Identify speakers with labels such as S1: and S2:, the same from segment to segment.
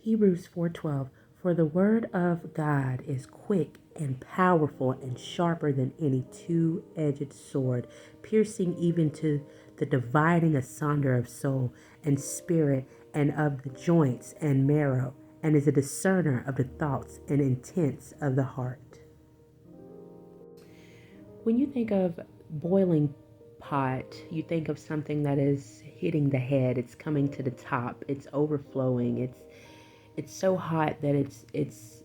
S1: Hebrews 4:12. For the word of God is quick and powerful and sharper than any two-edged sword, piercing even to the dividing asunder of soul and spirit and of the joints and marrow, and is a discerner of the thoughts and intents of the heart. When you think of boiling pot, you think of something that is hitting the head, it's coming to the top, it's overflowing, it's so hot that it's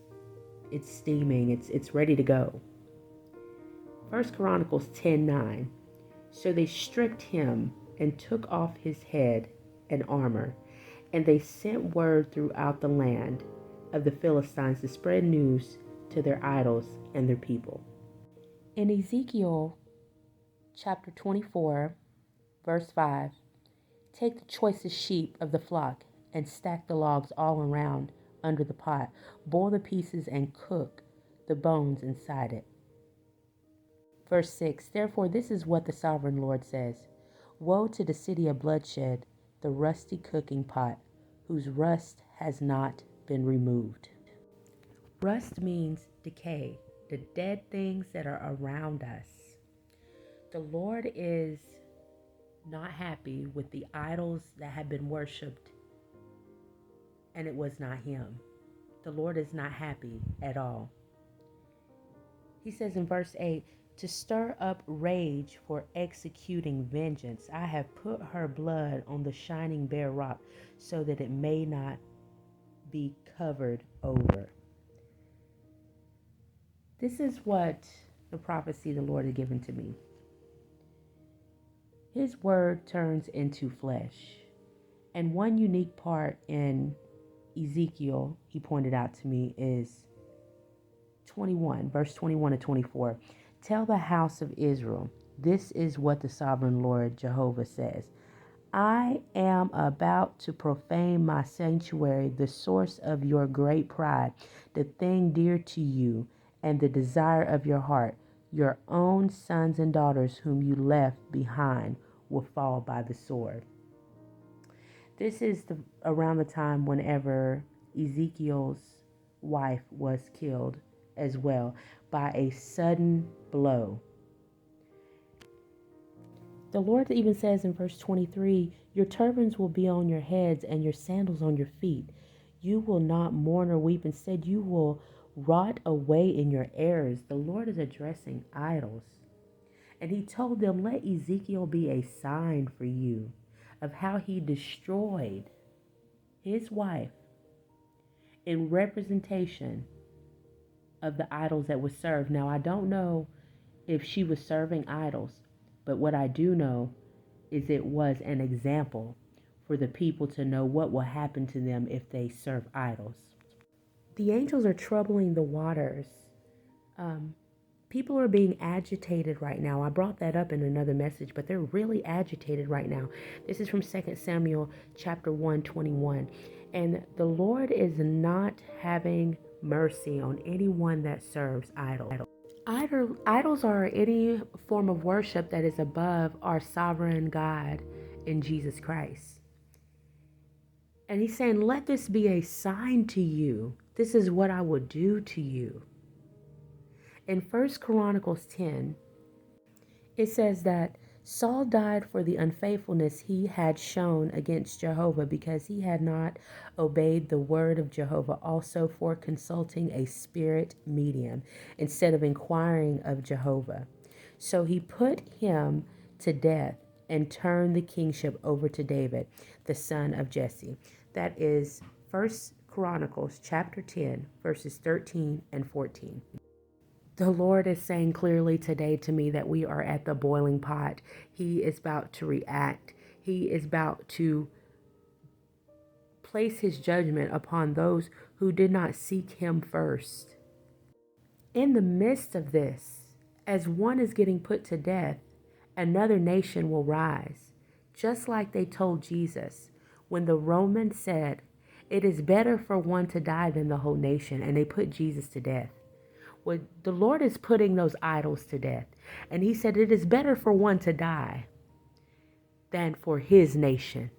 S1: steaming, it's ready to go. 1 Chronicles 10:9. So they stripped him and took off his head and armor, and they sent word throughout the land of the Philistines to spread news to their idols and their people. In Ezekiel chapter 24, verse 5, take the choicest sheep of the flock and stack the logs all around under the pot. Boil the pieces and cook the bones inside it. Verse 6, therefore this is what the sovereign Lord says. Woe to the city of bloodshed, the rusty cooking pot, whose rust has not been removed. Rust means decay, the dead things that are around us. The Lord is not happy with the idols that have been worshipped, and it was not him. The Lord is not happy at all. He says in verse 8, to stir up rage for executing vengeance, I have put her blood on the shining bare rock so that it may not be covered over. This is what the prophecy the Lord had given to me. His word turns into flesh. And one unique part in Ezekiel, he pointed out to me, is 21, verse 21 to 24. Tell the house of Israel, this is what the sovereign Lord Jehovah says. I am about to profane my sanctuary, the source of your great pride, the thing dear to you and the desire of your heart. Your own sons and daughters whom you left behind will fall by the sword. This is around the time whenever Ezekiel's wife was killed as well by a sudden blow. The Lord even says in verse 23, your turbans will be on your heads and your sandals on your feet. You will not mourn or weep. Instead, you will rot away in your errors. The Lord is addressing idols. And he told them, let Ezekiel be a sign for you of how he destroyed his wife in representation of the idols that were served. Now, I don't know if she was serving idols, but what I do know is it was an example for the people to know what will happen to them if they serve idols. The angels are troubling the waters. People are being agitated right now. I brought that up in another message, but they're really agitated right now. This is from 2 Samuel chapter 1:21. And the Lord is not having mercy on anyone that serves idols. Idols are any form of worship that is above our sovereign God in Jesus Christ. And he's saying, let this be a sign to you. This is what I will do to you. In 1 Chronicles 10, it says that Saul died for the unfaithfulness he had shown against Jehovah because he had not obeyed the word of Jehovah, also for consulting a spirit medium instead of inquiring of Jehovah. So he put him to death and turned the kingship over to David, the son of Jesse. That is 1 Chronicles chapter 10, verses 13 and 14. The Lord is saying clearly today to me that we are at the boiling pot. He is about to react. He is about to place his judgment upon those who did not seek him first. In the midst of this, as one is getting put to death, another nation will rise. Just like they told Jesus when the Romans said, it is better for one to die than the whole nation, and they put Jesus to death. Well, the Lord is putting those idols to death. And he said it is better for one to die than for his nation